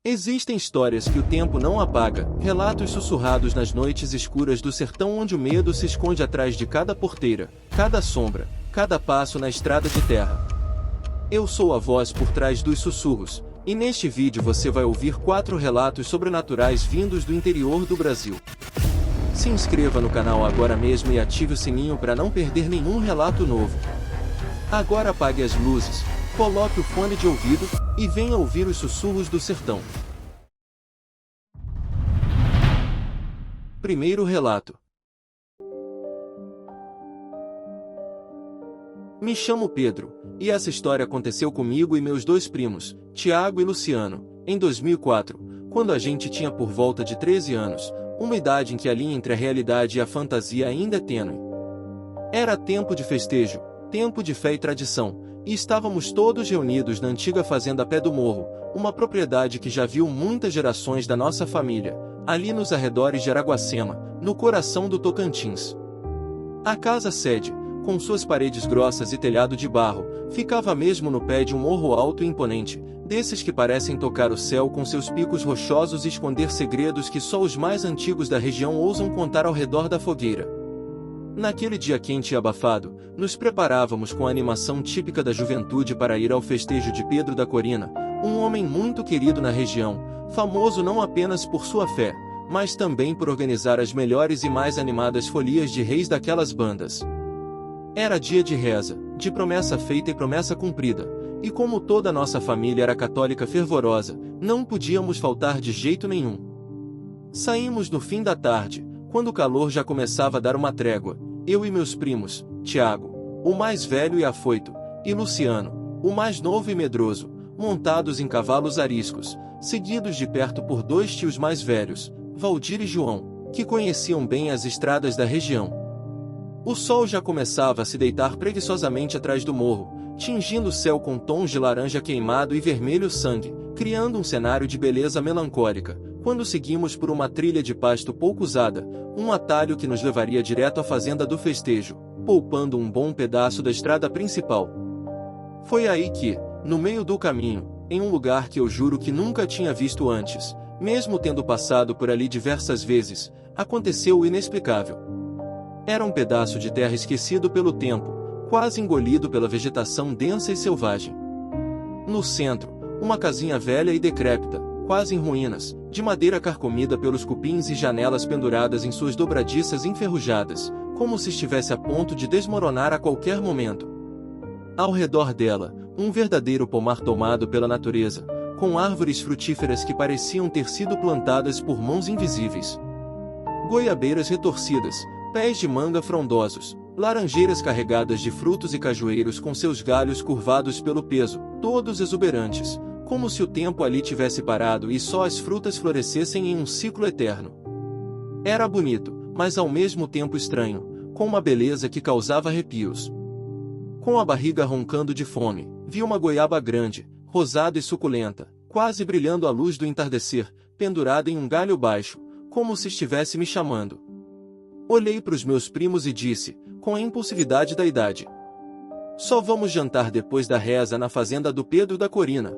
Existem histórias que o tempo não apaga, relatos sussurrados nas noites escuras do sertão onde o medo se esconde atrás de cada porteira, cada sombra, cada passo na estrada de terra. Eu sou a voz por trás dos sussurros, e neste vídeo você vai ouvir 4 relatos sobrenaturais vindos do interior do Brasil. Se inscreva no canal agora mesmo e ative o sininho para não perder nenhum relato novo. Agora apague as luzes, coloque o fone de ouvido e venha ouvir os sussurros do sertão. Primeiro relato. Me chamo Pedro, e essa história aconteceu comigo e meus 2 primos, Tiago e Luciano, em 2004, quando a gente tinha por volta de 13 anos, uma idade em que a linha entre a realidade e a fantasia ainda é tênue. Era tempo de festejo, tempo de fé e tradição, e estávamos todos reunidos na antiga fazenda Pé do Morro, uma propriedade que já viu muitas gerações da nossa família, ali nos arredores de Araguacema, no coração do Tocantins. A casa-sede, com suas paredes grossas e telhado de barro, ficava mesmo no pé de um morro alto e imponente, desses que parecem tocar o céu com seus picos rochosos e esconder segredos que só os mais antigos da região ousam contar ao redor da fogueira. Naquele dia quente e abafado, nos preparávamos com a animação típica da juventude para ir ao festejo de Pedro da Corina, um homem muito querido na região, famoso não apenas por sua fé, mas também por organizar as melhores e mais animadas folias de reis daquelas bandas. Era dia de reza, de promessa feita e promessa cumprida, e como toda a nossa família era católica fervorosa, não podíamos faltar de jeito nenhum. Saímos no fim da tarde, quando o calor já começava a dar uma trégua, eu e meus primos, Tiago, o mais velho e afoito, e Luciano, o mais novo e medroso, montados em cavalos ariscos, seguidos de perto por 2 tios mais velhos, Valdir e João, que conheciam bem as estradas da região. O sol já começava a se deitar preguiçosamente atrás do morro, tingindo o céu com tons de laranja queimado e vermelho sangue, criando um cenário de beleza melancólica, quando seguimos por uma trilha de pasto pouco usada, um atalho que nos levaria direto à fazenda do festejo, poupando um bom pedaço da estrada principal. Foi aí que, no meio do caminho, em um lugar que eu juro que nunca tinha visto antes, mesmo tendo passado por ali diversas vezes, aconteceu o inexplicável. Era um pedaço de terra esquecido pelo tempo, quase engolido pela vegetação densa e selvagem. No centro, uma casinha velha e decrépita, quase em ruínas, de madeira carcomida pelos cupins e janelas penduradas em suas dobradiças enferrujadas, como se estivesse a ponto de desmoronar a qualquer momento. Ao redor dela, um verdadeiro pomar tomado pela natureza, com árvores frutíferas que pareciam ter sido plantadas por mãos invisíveis. Goiabeiras retorcidas, pés de manga frondosos, laranjeiras carregadas de frutos e cajueiros com seus galhos curvados pelo peso, todos exuberantes, como se o tempo ali tivesse parado e só as frutas florescessem em um ciclo eterno. Era bonito, mas ao mesmo tempo estranho, com uma beleza que causava arrepios. Com a barriga roncando de fome, vi uma goiaba grande, rosada e suculenta, quase brilhando à luz do entardecer, pendurada em um galho baixo, como se estivesse me chamando. Olhei para os meus primos e disse, com a impulsividade da idade: "Só vamos jantar depois da reza na fazenda do Pedro da Corina.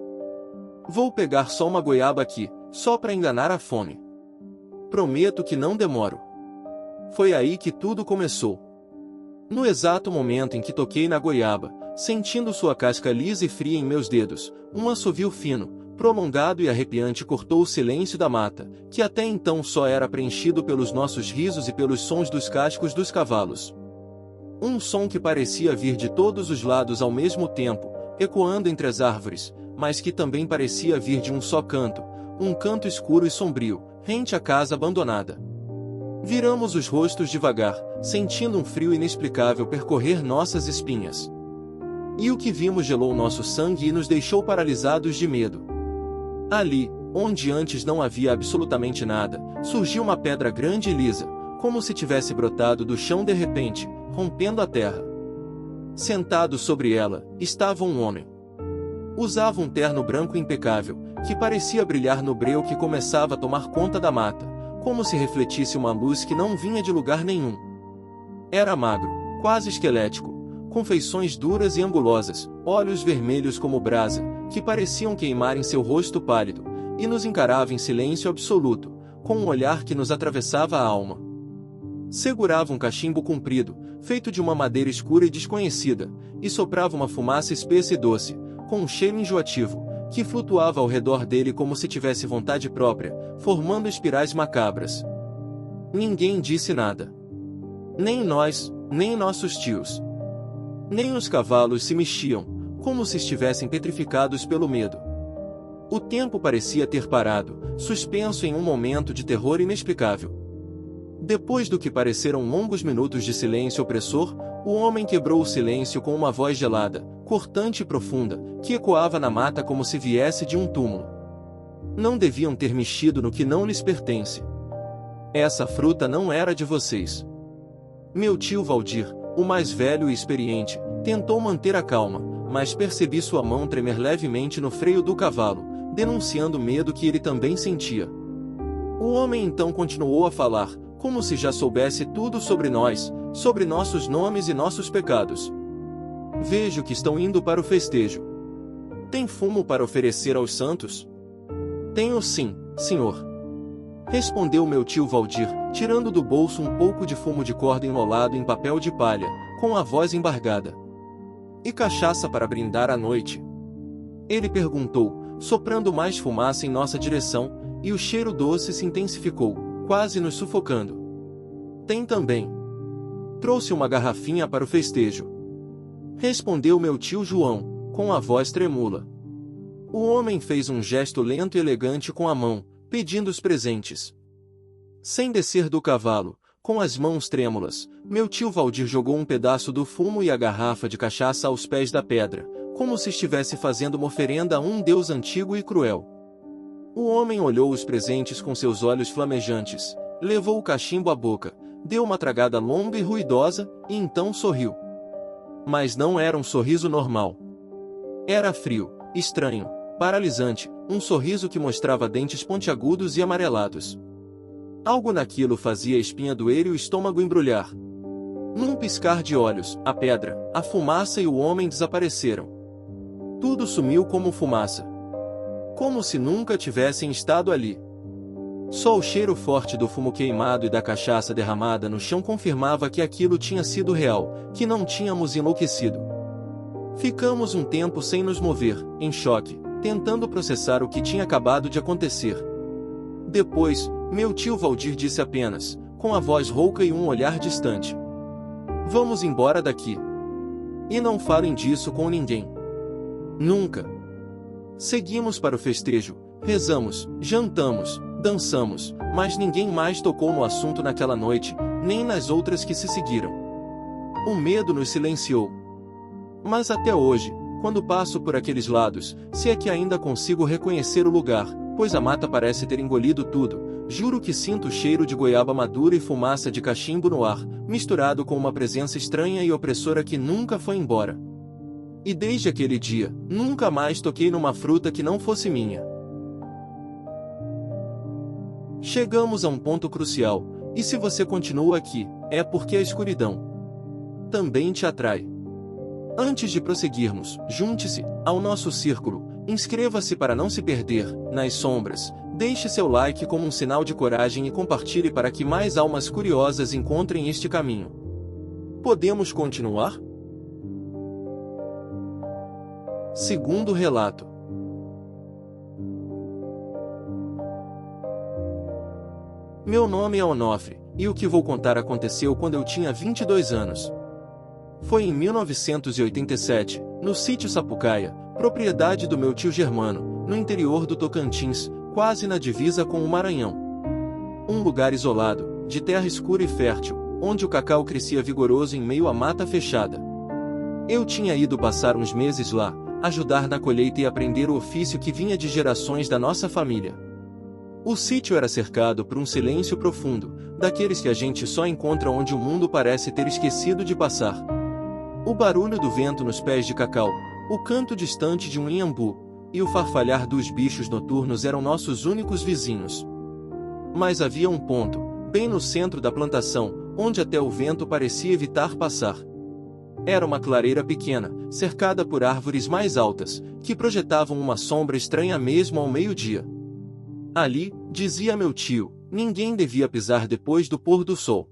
Vou pegar só uma goiaba aqui, só para enganar a fome. Prometo que não demoro." Foi aí que tudo começou. No exato momento em que toquei na goiaba, sentindo sua casca lisa e fria em meus dedos, um assovio fino, prolongado e arrepiante cortou o silêncio da mata, que até então só era preenchido pelos nossos risos e pelos sons dos cascos dos cavalos. Um som que parecia vir de todos os lados ao mesmo tempo, ecoando entre as árvores, mas que também parecia vir de um só canto, um canto escuro e sombrio, rente à casa abandonada. Viramos os rostos devagar, sentindo um frio inexplicável percorrer nossas espinhas. E o que vimos gelou nosso sangue e nos deixou paralisados de medo. Ali, onde antes não havia absolutamente nada, surgiu uma pedra grande e lisa, como se tivesse brotado do chão de repente, rompendo a terra. Sentado sobre ela, estava um homem. Usava um terno branco impecável, que parecia brilhar no breu que começava a tomar conta da mata, como se refletisse uma luz que não vinha de lugar nenhum. Era magro, quase esquelético, com feições duras e angulosas, olhos vermelhos como brasa, que pareciam queimar em seu rosto pálido, e nos encarava em silêncio absoluto, com um olhar que nos atravessava a alma. Segurava um cachimbo comprido, feito de uma madeira escura e desconhecida, e soprava uma fumaça espessa e doce, com um cheiro enjoativo, que flutuava ao redor dele como se tivesse vontade própria, formando espirais macabras. Ninguém disse nada. Nem nós, nem nossos tios. Nem os cavalos se mexiam, como se estivessem petrificados pelo medo. O tempo parecia ter parado, suspenso em um momento de terror inexplicável. Depois do que pareceram longos minutos de silêncio opressor, o homem quebrou o silêncio com uma voz gelada, cortante e profunda, que ecoava na mata como se viesse de um túmulo. Não deviam ter mexido no que não lhes pertence. Essa fruta não era de vocês. Meu tio Valdir, o mais velho e experiente, tentou manter a calma, mas percebi sua mão tremer levemente no freio do cavalo, denunciando o medo que ele também sentia. O homem então continuou a falar, como se já soubesse tudo sobre nós, sobre nossos nomes e nossos pecados. Vejo que estão indo para o festejo. Tem fumo para oferecer aos santos? Tenho sim, senhor. Respondeu meu tio Valdir, tirando do bolso um pouco de fumo de corda enrolado em papel de palha, com a voz embargada. E cachaça para brindar à noite? Ele perguntou, soprando mais fumaça em nossa direção, e o cheiro doce se intensificou, quase nos sufocando. Tem também. Trouxe uma garrafinha para o festejo. Respondeu meu tio João, com a voz tremula. O homem fez um gesto lento e elegante com a mão, pedindo os presentes. Sem descer do cavalo, com as mãos trêmulas, meu tio Valdir jogou um pedaço do fumo e a garrafa de cachaça aos pés da pedra, como se estivesse fazendo uma oferenda a um deus antigo e cruel. O homem olhou os presentes com seus olhos flamejantes, levou o cachimbo à boca, deu uma tragada longa e ruidosa, e então sorriu. Mas não era um sorriso normal. Era frio, estranho, paralisante, um sorriso que mostrava dentes pontiagudos e amarelados. Algo naquilo fazia a espinha doer e o estômago embrulhar. Num piscar de olhos, a pedra, a fumaça e o homem desapareceram. Tudo sumiu como fumaça. Como se nunca tivessem estado ali. Só o cheiro forte do fumo queimado e da cachaça derramada no chão confirmava que aquilo tinha sido real, que não tínhamos enlouquecido. Ficamos um tempo sem nos mover, em choque, tentando processar o que tinha acabado de acontecer. Depois, meu tio Valdir disse apenas, com a voz rouca e um olhar distante: Vamos embora daqui. E não falem disso com ninguém. Nunca. Seguimos para o festejo, rezamos, jantamos, dançamos, mas ninguém mais tocou no assunto naquela noite, nem nas outras que se seguiram. O medo nos silenciou. Mas até hoje, quando passo por aqueles lados, se é que ainda consigo reconhecer o lugar, pois a mata parece ter engolido tudo, juro que sinto o cheiro de goiaba madura e fumaça de cachimbo no ar, misturado com uma presença estranha e opressora que nunca foi embora. E desde aquele dia, nunca mais toquei numa fruta que não fosse minha. Chegamos a um ponto crucial, e se você continua aqui, é porque a escuridão também te atrai. Antes de prosseguirmos, junte-se ao nosso círculo, inscreva-se para não se perder nas sombras, deixe seu like como um sinal de coragem e compartilhe para que mais almas curiosas encontrem este caminho. Podemos continuar? Segundo relato. Meu nome é Onofre, e o que vou contar aconteceu quando eu tinha 22 anos. Foi em 1987, no sítio Sapucaia, propriedade do meu tio Germano, no interior do Tocantins, quase na divisa com o Maranhão. Um lugar isolado, de terra escura e fértil, onde o cacau crescia vigoroso em meio à mata fechada. Eu tinha ido passar uns meses lá, ajudar na colheita e aprender o ofício que vinha de gerações da nossa família. O sítio era cercado por um silêncio profundo, daqueles que a gente só encontra onde o mundo parece ter esquecido de passar. O barulho do vento nos pés de cacau, o canto distante de um inhambu, e o farfalhar dos bichos noturnos eram nossos únicos vizinhos. Mas havia um ponto, bem no centro da plantação, onde até o vento parecia evitar passar. Era uma clareira pequena, cercada por árvores mais altas, que projetavam uma sombra estranha mesmo ao meio-dia. Ali, dizia meu tio, ninguém devia pisar depois do pôr do sol.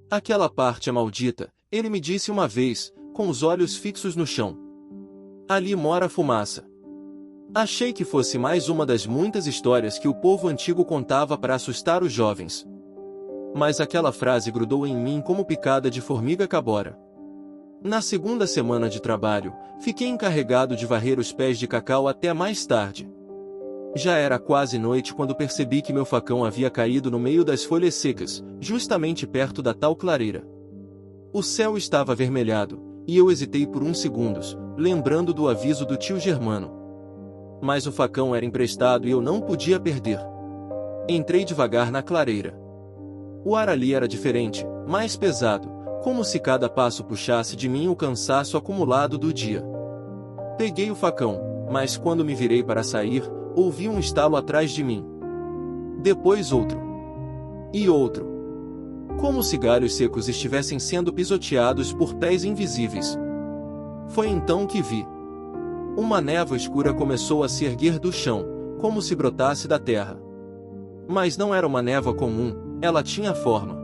Aquela parte é maldita, ele me disse uma vez, com os olhos fixos no chão. Ali mora a fumaça. Achei que fosse mais uma das muitas histórias que o povo antigo contava para assustar os jovens. Mas aquela frase grudou em mim como picada de formiga cabora. Na segunda semana de trabalho, fiquei encarregado de varrer os pés de cacau até mais tarde. Já era quase noite quando percebi que meu facão havia caído no meio das folhas secas, justamente perto da tal clareira. O céu estava avermelhado, e eu hesitei por uns segundos, lembrando do aviso do tio Germano. Mas o facão era emprestado e eu não podia perder. Entrei devagar na clareira. O ar ali era diferente, mais pesado, como se cada passo puxasse de mim o cansaço acumulado do dia. Peguei o facão, mas quando me virei para sair, ouvi um estalo atrás de mim. Depois outro. E outro. Como se galhos secos estivessem sendo pisoteados por pés invisíveis. Foi então que vi. Uma névoa escura começou a se erguer do chão, como se brotasse da terra. Mas não era uma névoa comum, ela tinha forma.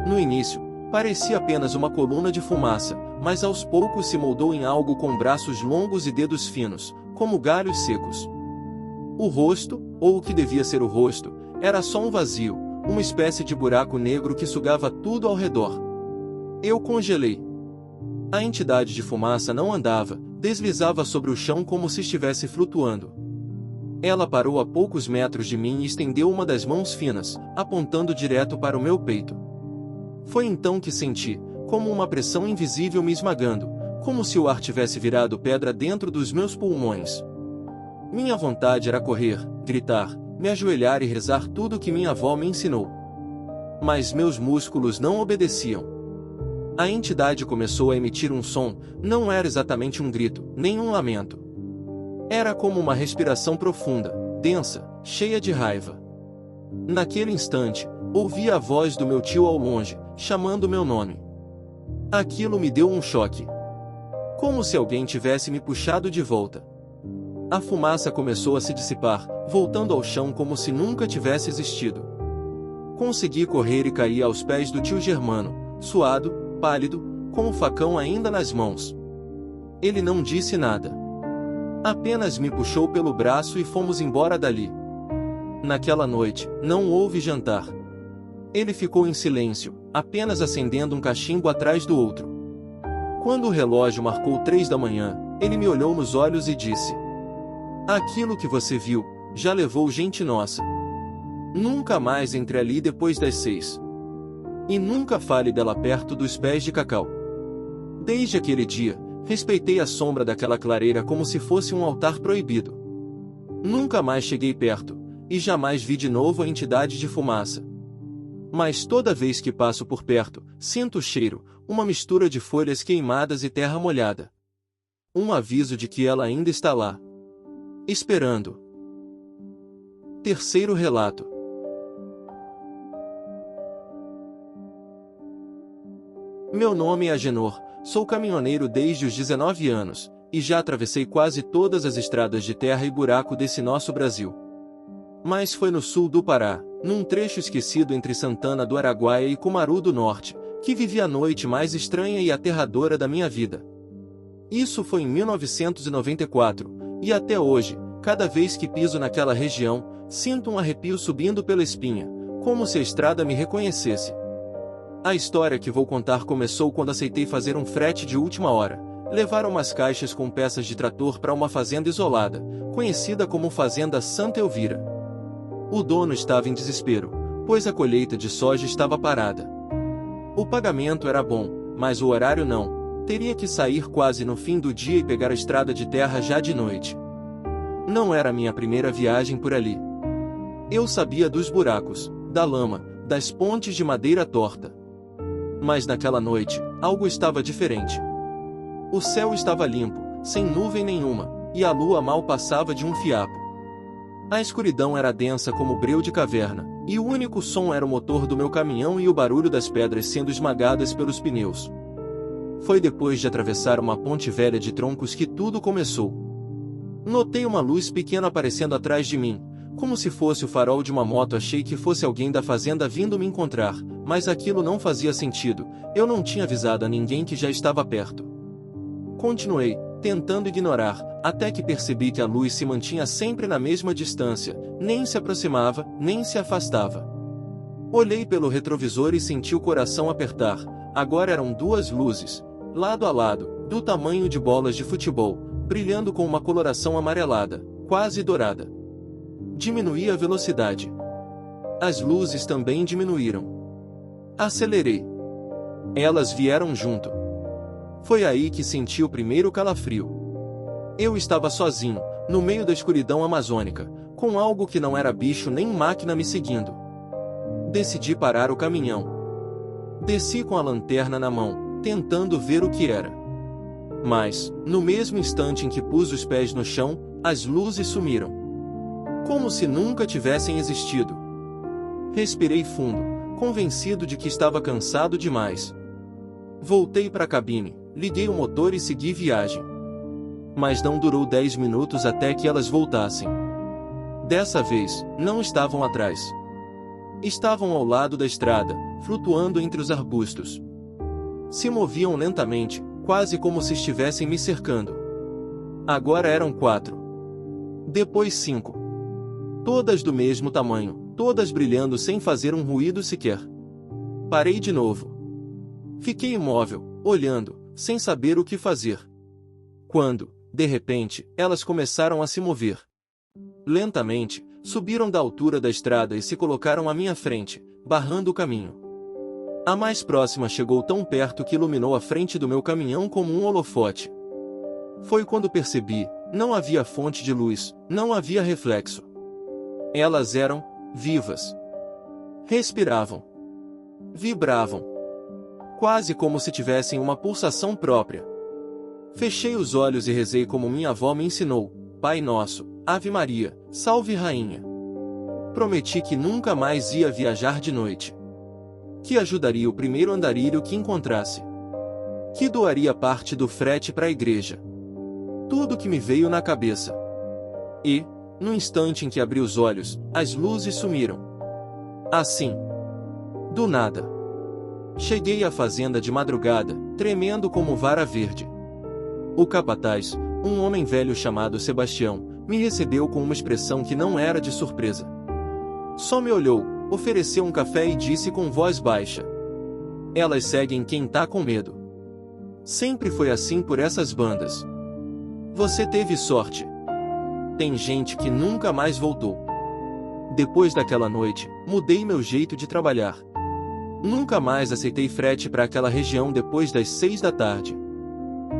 No início, parecia apenas uma coluna de fumaça, mas aos poucos se moldou em algo com braços longos e dedos finos, como galhos secos. O rosto, ou o que devia ser o rosto, era só um vazio, uma espécie de buraco negro que sugava tudo ao redor. Eu congelei. A entidade de fumaça não andava, deslizava sobre o chão como se estivesse flutuando. Ela parou a poucos metros de mim e estendeu uma das mãos finas, apontando direto para o meu peito. Foi então que senti, como uma pressão invisível me esmagando, como se o ar tivesse virado pedra dentro dos meus pulmões. Minha vontade era correr, gritar, me ajoelhar e rezar tudo o que minha avó me ensinou. Mas meus músculos não obedeciam. A entidade começou a emitir um som, não era exatamente um grito, nem um lamento. Era como uma respiração profunda, densa, cheia de raiva. Naquele instante, ouvi a voz do meu tio ao longe, chamando meu nome. Aquilo me deu um choque. Como se alguém tivesse me puxado de volta. A fumaça começou a se dissipar, voltando ao chão como se nunca tivesse existido. Consegui correr e caí aos pés do tio Germano, suado, pálido, com o facão ainda nas mãos. Ele não disse nada. Apenas me puxou pelo braço e fomos embora dali. Naquela noite, não houve jantar. Ele ficou em silêncio, apenas acendendo um cachimbo atrás do outro. Quando o relógio marcou 3 da manhã, ele me olhou nos olhos e disse: aquilo que você viu, já levou gente nossa. Nunca mais entre ali depois das 6. E nunca fale dela perto dos pés de cacau. Desde aquele dia, respeitei a sombra daquela clareira como se fosse um altar proibido. Nunca mais cheguei perto, e jamais vi de novo a entidade de fumaça. Mas toda vez que passo por perto, sinto o cheiro, uma mistura de folhas queimadas e terra molhada. Um aviso de que ela ainda está lá. Esperando. Terceiro relato. Meu nome é Agenor, sou caminhoneiro desde os 19 anos, e já atravessei quase todas as estradas de terra e buraco desse nosso Brasil. Mas foi no sul do Pará, num trecho esquecido entre Santana do Araguaia e Cumaru do Norte, que vivi a noite mais estranha e aterradora da minha vida. Isso foi em 1994, e até hoje, cada vez que piso naquela região, sinto um arrepio subindo pela espinha, como se a estrada me reconhecesse. A história que vou contar começou quando aceitei fazer um frete de última hora, levar umas caixas com peças de trator para uma fazenda isolada, conhecida como Fazenda Santa Elvira. O dono estava em desespero, pois a colheita de soja estava parada. O pagamento era bom, mas o horário não, teria que sair quase no fim do dia e pegar a estrada de terra já de noite. Não era minha primeira viagem por ali. Eu sabia dos buracos, da lama, das pontes de madeira torta. Mas naquela noite, algo estava diferente. O céu estava limpo, sem nuvem nenhuma, e a lua mal passava de um fiapo. A escuridão era densa como breu de caverna, e o único som era o motor do meu caminhão e o barulho das pedras sendo esmagadas pelos pneus. Foi depois de atravessar uma ponte velha de troncos que tudo começou. Notei uma luz pequena aparecendo atrás de mim, Como se fosse o farol de uma moto, achei que fosse alguém da fazenda vindo me encontrar, mas aquilo não fazia sentido, eu não tinha avisado a ninguém que já estava perto. Continuei, tentando ignorar, até que percebi que a luz se mantinha sempre na mesma distância, nem se aproximava, nem se afastava. Olhei pelo retrovisor e senti o coração apertar. Agora eram duas luzes, lado a lado, do tamanho de bolas de futebol, brilhando com uma coloração amarelada, quase dourada. Diminuí a velocidade. As luzes também diminuíram. Acelerei. Elas vieram junto. Foi aí que senti o primeiro calafrio. Eu estava sozinho, no meio da escuridão amazônica, com algo que não era bicho nem máquina me seguindo. Decidi parar o caminhão. Desci com a lanterna na mão, tentando ver o que era. Mas, no mesmo instante em que pus os pés no chão, as luzes sumiram. Como se nunca tivessem existido. Respirei fundo, convencido de que estava cansado demais. Voltei para a cabine, liguei o motor e segui viagem. Mas não durou 10 minutos até que elas voltassem. Dessa vez, não estavam atrás. Estavam ao lado da estrada, flutuando entre os arbustos. Se moviam lentamente, quase como se estivessem me cercando. Agora eram 4. Depois 5. Todas do mesmo tamanho, todas brilhando sem fazer um ruído sequer. Parei de novo. Fiquei imóvel, olhando, sem saber o que fazer. Quando, de repente, elas começaram a se mover. Lentamente, subiram da altura da estrada e se colocaram à minha frente, barrando o caminho. A mais próxima chegou tão perto que iluminou a frente do meu caminhão como um holofote. Foi quando percebi, não havia fonte de luz, não havia reflexo. Elas eram vivas. Respiravam. Vibravam. Quase como se tivessem uma pulsação própria. Fechei os olhos e rezei como minha avó me ensinou: Pai Nosso, Ave Maria, Salve Rainha. Prometi que nunca mais ia viajar de noite. Que ajudaria o primeiro andarilho que encontrasse. Que doaria parte do frete para a igreja. Tudo que me veio na cabeça. E, no instante em que abri os olhos, as luzes sumiram. Assim. Do nada. Cheguei à fazenda de madrugada, tremendo como vara verde. O capataz, um homem velho chamado Sebastião, me recebeu com uma expressão que não era de surpresa. Só me olhou, ofereceu um café e disse com voz baixa: Elas seguem quem tá com medo. Sempre foi assim por essas bandas. Você teve sorte. Tem gente que nunca mais voltou. Depois daquela noite, mudei meu jeito de trabalhar. Nunca mais aceitei frete para aquela região depois das 6 da tarde.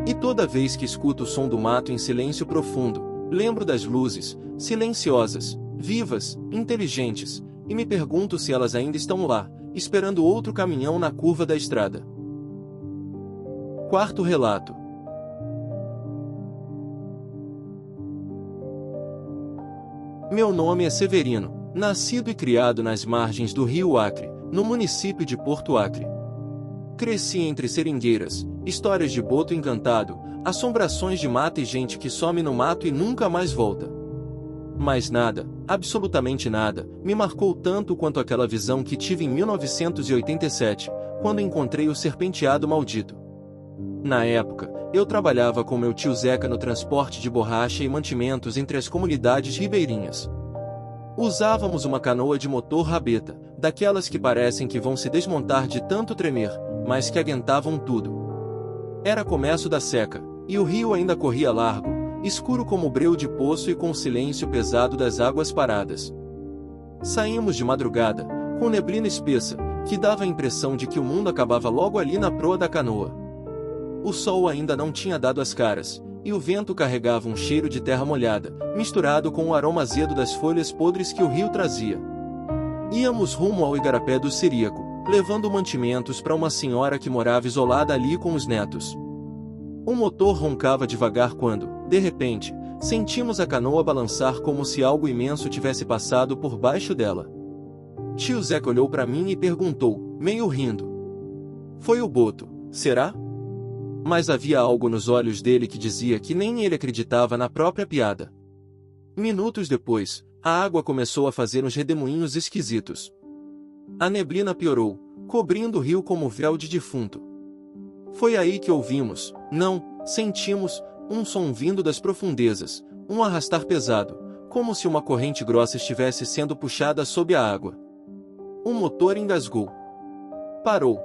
E toda vez que escuto o som do mato em silêncio profundo, lembro das luzes, silenciosas, vivas, inteligentes, e me pergunto se elas ainda estão lá, esperando outro caminhão na curva da estrada. Quarto relato. Meu nome é Severino, nascido e criado nas margens do rio Acre, no município de Porto Acre. Cresci entre seringueiras, histórias de boto encantado, assombrações de mata e gente que some no mato e nunca mais volta. Mas nada, absolutamente nada, me marcou tanto quanto aquela visão que tive em 1987, quando encontrei o serpenteado maldito. Na época, eu trabalhava com meu tio Zeca no transporte de borracha e mantimentos entre as comunidades ribeirinhas. Usávamos uma canoa de motor rabeta, daquelas que parecem que vão se desmontar de tanto tremer, mas que aguentavam tudo. Era começo da seca, e o rio ainda corria largo, escuro como breu de poço e com o silêncio pesado das águas paradas. Saímos de madrugada, com neblina espessa, que dava a impressão de que o mundo acabava logo ali na proa da canoa. O sol ainda não tinha dado as caras, e o vento carregava um cheiro de terra molhada, misturado com o aroma azedo das folhas podres que o rio trazia. Íamos rumo ao igarapé do Ciríaco, levando mantimentos para uma senhora que morava isolada ali com os netos. O motor roncava devagar quando, de repente, sentimos a canoa balançar como se algo imenso tivesse passado por baixo dela. Tio Zeca olhou para mim e perguntou, meio rindo: Foi o boto, será? Mas havia algo nos olhos dele que dizia que nem ele acreditava na própria piada. Minutos depois, a água começou a fazer uns redemoinhos esquisitos. A neblina piorou, cobrindo o rio como véu de defunto. Foi aí que ouvimos, não, sentimos, um som vindo das profundezas, um arrastar pesado, como se uma corrente grossa estivesse sendo puxada sob a água. O motor engasgou. Parou.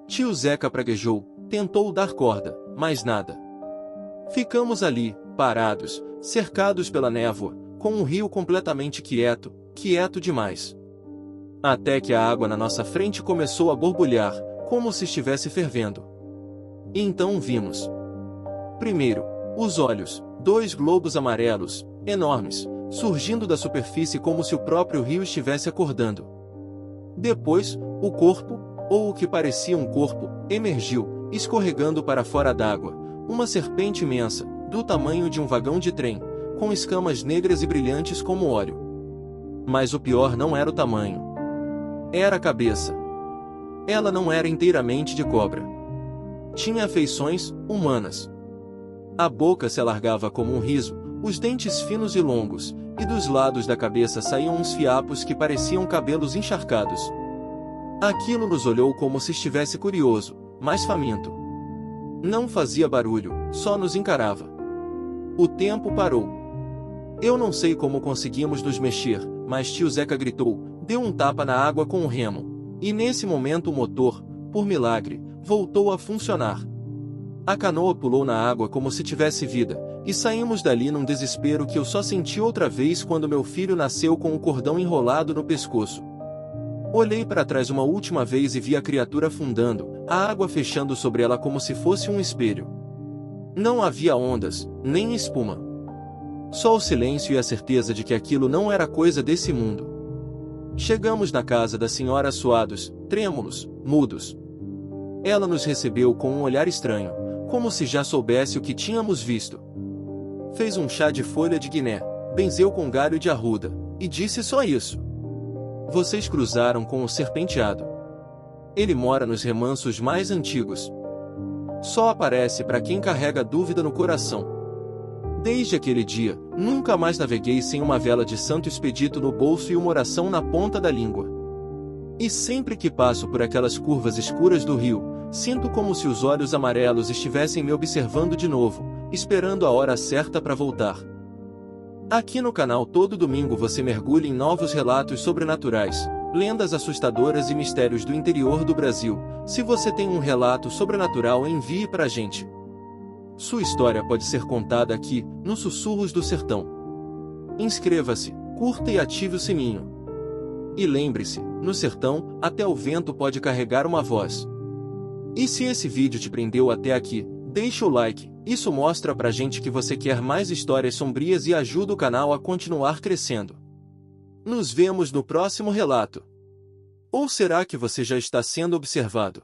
Tio Zeca praguejou, tentou dar corda, mas nada. Ficamos ali, parados, cercados pela névoa, com o rio completamente quieto, quieto demais. Até que a água na nossa frente começou a borbulhar, como se estivesse fervendo. E então vimos. Primeiro, os olhos, 2 globos amarelos, enormes, surgindo da superfície como se o próprio rio estivesse acordando. Depois, o corpo, ou o que parecia um corpo, emergiu, escorregando para fora d'água, uma serpente imensa, do tamanho de um vagão de trem, com escamas negras e brilhantes como óleo. Mas o pior não era o tamanho. Era a cabeça. Ela não era inteiramente de cobra. Tinha feições humanas. A boca se alargava como um riso, os dentes finos e longos, e dos lados da cabeça saíam uns fiapos que pareciam cabelos encharcados. Aquilo nos olhou como se estivesse curioso, mas faminto. Não fazia barulho, só nos encarava. O tempo parou. Eu não sei como conseguimos nos mexer, mas tio Zeca gritou, deu um tapa na água com o remo, e nesse momento o motor, por milagre, voltou a funcionar. A canoa pulou na água como se tivesse vida, e saímos dali num desespero que eu só senti outra vez quando meu filho nasceu com o cordão enrolado no pescoço. Olhei para trás uma última vez e vi a criatura afundando, a água fechando sobre ela como se fosse um espelho. Não havia ondas, nem espuma. Só o silêncio e a certeza de que aquilo não era coisa desse mundo. Chegamos na casa da senhora suados, trêmulos, mudos. Ela nos recebeu com um olhar estranho, como se já soubesse o que tínhamos visto. Fez um chá de folha de guiné, benzeu com galho de arruda, e disse só isso. Vocês cruzaram com o serpenteado. Ele mora nos remansos mais antigos. Só aparece para quem carrega dúvida no coração. Desde aquele dia, nunca mais naveguei sem uma vela de Santo Expedito no bolso e uma oração na ponta da língua. E sempre que passo por aquelas curvas escuras do rio, sinto como se os olhos amarelos estivessem me observando de novo, esperando a hora certa para voltar. Aqui no canal todo domingo você mergulha em novos relatos sobrenaturais, lendas assustadoras e mistérios do interior do Brasil. Se você tem um relato sobrenatural, envie pra gente. Sua história pode ser contada aqui, no Sussurros do Sertão. Inscreva-se, curta e ative o sininho. E lembre-se, no sertão, até o vento pode carregar uma voz. E se esse vídeo te prendeu até aqui, deixa o like, isso mostra pra gente que você quer mais histórias sombrias e ajuda o canal a continuar crescendo. Nos vemos no próximo relato. Ou será que você já está sendo observado?